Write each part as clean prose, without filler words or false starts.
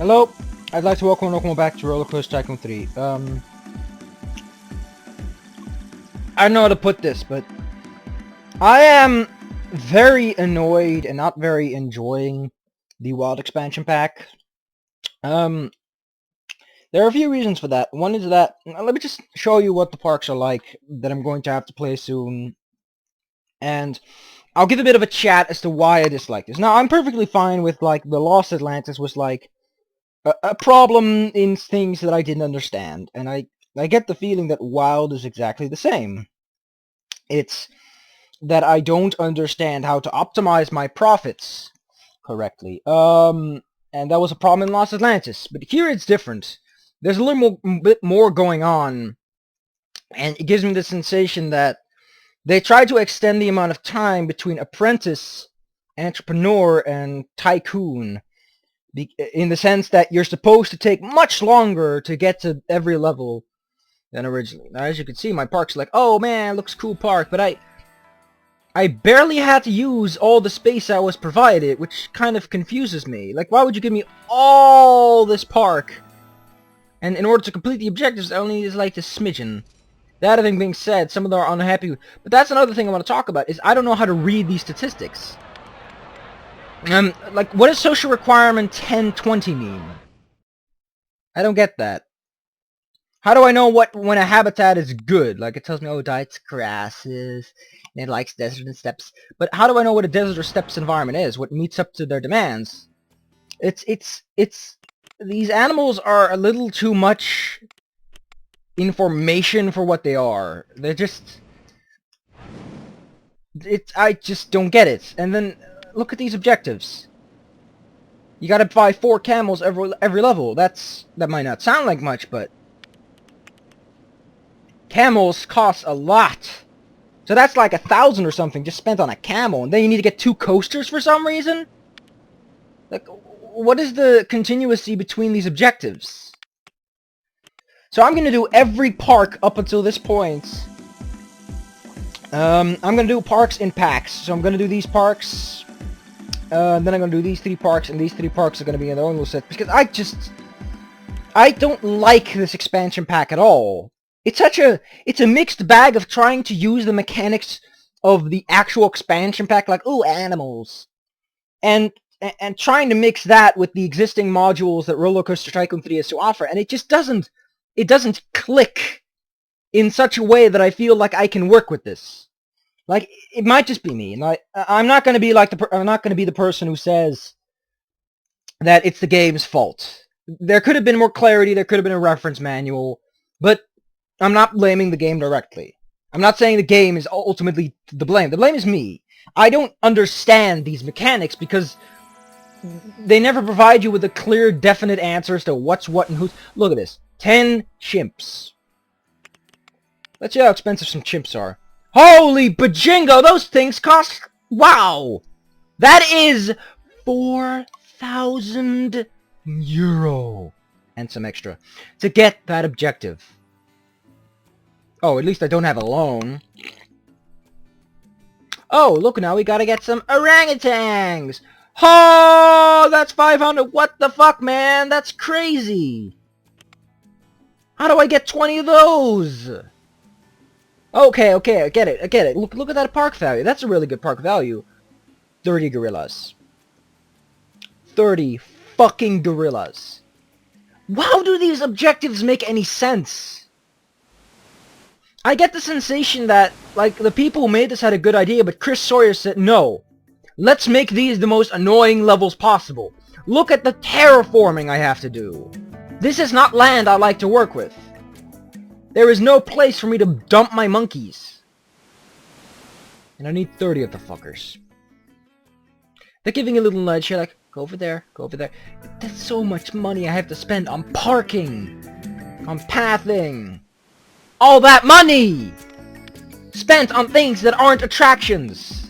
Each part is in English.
Hello, I'd like to welcome back to Rollercoaster Tycoon 3. I don't know how to put this, but I am very annoyed and not very enjoying the Wild Expansion Pack. There are a few reasons for that. One is that, let me just show you what the parks are like that I'm going to have to play soon, and I'll give a bit of a chat as to why I dislike this. Now, I'm perfectly fine with, like, the Lost Atlantis was, like, a problem in things that I didn't understand, and I get the feeling that Wild is exactly the same. It's that I don't understand how to optimize my profits correctly. And that was a problem in Lost Atlantis. But here it's different. There's a little bit more going on, and it gives me the sensation that they try to extend the amount of time between apprentice, entrepreneur, and tycoon, in the sense that you're supposed to take much longer to get to every level than originally. Now, as you can see, my park's like, oh man, looks cool park, but I barely had to use all the space I was provided, which kind of confuses me. Like, why would you give me all this park? And in order to complete the objectives, I only is like a smidgen. That having being said, some of them are unhappy. But that's another thing I want to talk about, is I don't know how to read these statistics. Like, what does social requirement 1020 mean? I don't get that. How do I know when a habitat is good? Like, it tells me, oh, it diets grasses, and it likes desert and steppes. But how do I know what a desert or steppes environment is? What meets up to their demands? These animals are a little too much information for what they are. They're just... I just don't get it. And then, look at these objectives. You gotta buy 4 camels every level. That might not sound like much, but... camels cost a lot. So that's like 1,000 or something just spent on a camel. And then you need to get 2 coasters for some reason? Like, what is the continuity between these objectives? So I'm going to do every park up until this point. I'm going to do parks in packs. So I'm going to do these parks. Then I'm going to do these 3 parks. And these 3 parks are going to be in their own little set. Because I don't like this expansion pack at all. It's a mixed bag of trying to use the mechanics of the actual expansion pack, like, ooh, animals. And trying to mix that with the existing modules that Rollercoaster Tycoon 3 has to offer. And it just doesn't click in such a way that I feel like I can work with this. Like, it might just be me. And I'm not going to be like I'm not going to be the person who says that it's the game's fault. There could have been more clarity, there could have been a reference manual, but I'm not blaming the game directly. I'm not saying the game is ultimately the blame. The blame is me. I don't understand these mechanics because they never provide you with a clear, definite answer as to what's what and who's... Look at this. 10 chimps. Let's see how expensive some chimps are. Holy bajingo! Those things cost... Wow! That is 4,000 euro. And some extra. To get that objective. Oh, at least I don't have a loan. Oh, look, now we gotta get some orangutans! Oh, that's 500! What the fuck, man? That's crazy! How do I get 20 of those? Okay, I get it. Look at that park value. That's a really good park value. 30 gorillas. 30 fucking gorillas. How do these objectives make any sense? I get the sensation that, like, the people who made this had a good idea, but Chris Sawyer said, no. Let's make these the most annoying levels possible. Look at the terraforming I have to do. This is not land I like to work with. There is no place for me to dump my monkeys. And I need 30 of the fuckers. They're giving a little nudge here, like, go over there, go over there. That's so much money I have to spend on parking. On pathing. All that money! Spent on things that aren't attractions!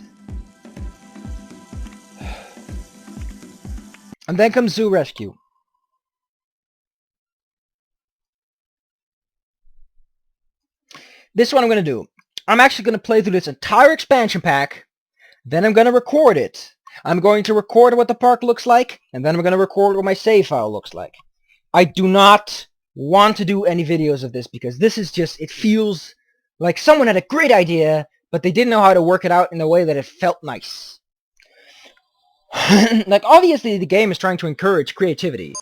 And then comes Zoo Rescue. This is what I'm going to do. I'm actually going to play through this entire expansion pack, then I'm going to record it. I'm going to record what the park looks like, and then I'm going to record what my save file looks like. I do not want to do any videos of this because this is just, it feels like someone had a great idea, but they didn't know how to work it out in a way that it felt nice. Like, obviously the game is trying to encourage creativity.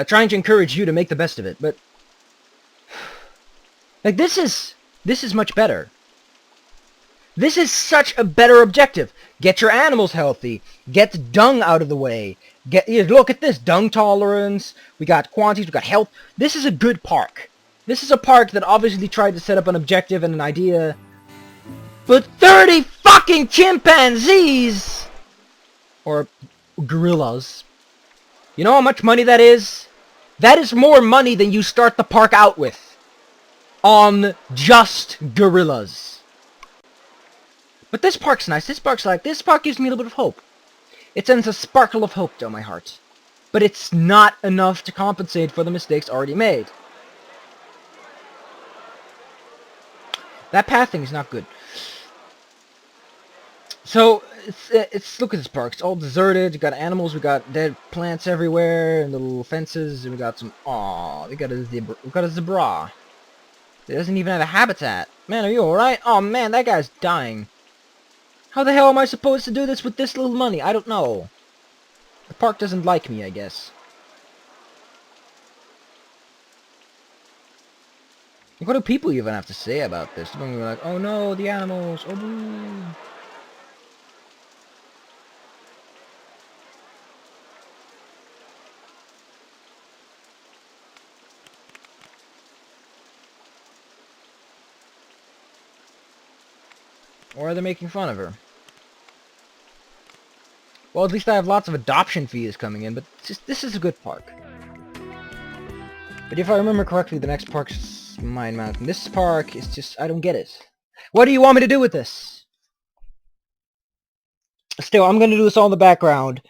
Trying to encourage you to make the best of it, but... Like, this is much better. This is such a better objective. Get your animals healthy. Get dung out of the way. Look at this. Dung tolerance. We got quantities. We got health. This is a good park. This is a park that obviously tried to set up an objective and an idea. But 30 fucking chimpanzees! Or gorillas. You know how much money that is? That is more money than you start the park out with. On just gorillas. But this park's nice. This park gives me a little bit of hope. It sends a sparkle of hope down my heart. But it's not enough to compensate for the mistakes already made. That pathing is not good. So, look at this park. It's all deserted. We got animals. We got dead plants everywhere, and little fences. And we got some. Aw, we got a zebra. We got a zebra. It doesn't even have a habitat. Man, are you alright? Oh man, that guy's dying. How the hell am I supposed to do this with this little money? I don't know. The park doesn't like me, I guess. What do people even have to say about this? They're going to be like, oh no, the animals. Oh boo. Or are they making fun of her? Well, at least I have lots of adoption fees coming in, but this is a good park. But if I remember correctly, the next park's Mine Mountain. This park is just, I don't get it. What do you want me to do with this? Still, I'm going to do this all in the background,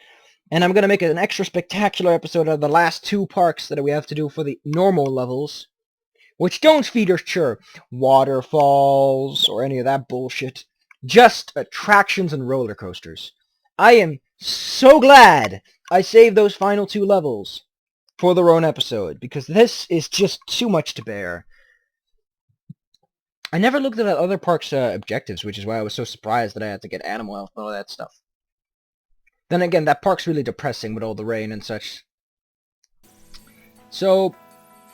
and I'm going to make it an extra spectacular episode of the last two parks that we have to do for the normal levels, which don't feature waterfalls or any of that bullshit. Just attractions and roller coasters. I am so glad I saved those final two levels for their own episode, because this is just too much to bear. I never looked at other parks' objectives, which is why I was so surprised that I had to get animal health and all that stuff. Then again, that park's really depressing with all the rain and such. So,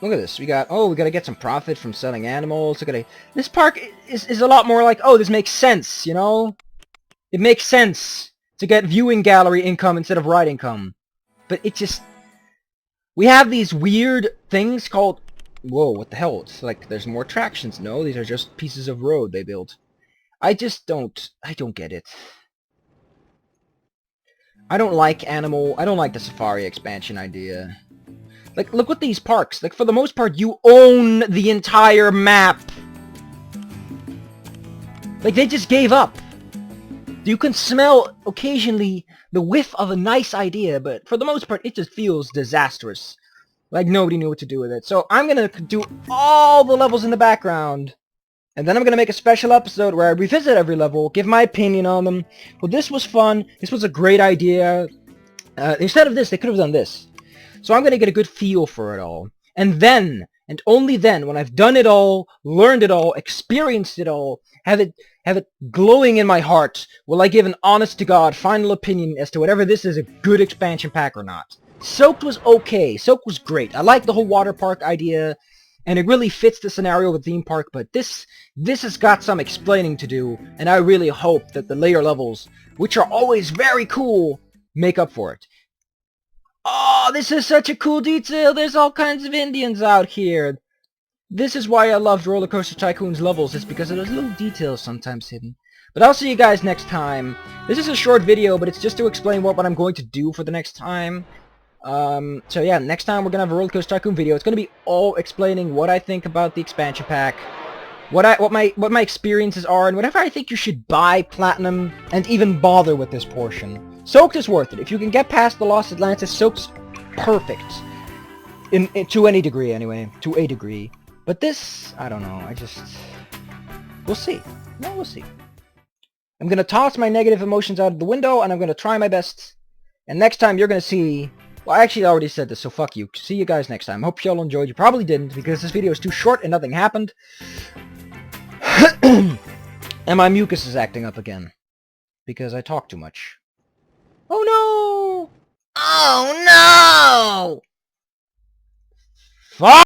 look at this. We gotta get some profit from selling animals. This park is a lot more like, oh, this makes sense, you know? It makes sense to get viewing gallery income instead of ride income. But it just... We have these weird things called... Whoa, what the hell? It's like there's more attractions. No, these are just pieces of road they built. I don't get it. I don't like the safari expansion idea. Like, look at these parks. Like, for the most part, you own the entire map. Like, they just gave up. You can smell, occasionally, the whiff of a nice idea, but for the most part, it just feels disastrous. Like, nobody knew what to do with it. So, I'm gonna do all the levels in the background, and then I'm gonna make a special episode where I revisit every level, give my opinion on them. Well, this was fun. This was a great idea. Instead of this, they could have done this. So I'm going to get a good feel for it all. And then, and only then, when I've done it all, learned it all, experienced it all, have it glowing in my heart, will I give an honest-to-God final opinion as to whether this is a good expansion pack or not. Soaked was okay. Soaked was great. I like the whole water park idea, and it really fits the scenario of a theme park, but this has got some explaining to do, and I really hope that the later levels, which are always very cool, make up for it. Oh, this is such a cool detail. There's all kinds of Indians out here. This is why I loved Rollercoaster Tycoon's levels. It's because of those little details sometimes hidden. But I'll see you guys next time. This is a short video, but it's just to explain what I'm going to do for the next time. So yeah, next time we're going to have a Rollercoaster Tycoon video. It's going to be all explaining what I think about the expansion pack, what my experiences are, and whatever I think you should buy Platinum and even bother with this portion. Soaked is worth it. If you can get past the Lost Atlantis, Soaked's perfect. To any degree, anyway. To a degree. But this, I don't know. We'll see. No, we'll see. I'm going to toss my negative emotions out of the window, and I'm going to try my best. And next time you're going to see... Well, I actually already said this, so fuck you. See you guys next time. Hope y'all enjoyed. You probably didn't, because this video is too short and nothing happened. And my mucus is acting up again. Because I talk too much. Oh no! Oh no! Fuck!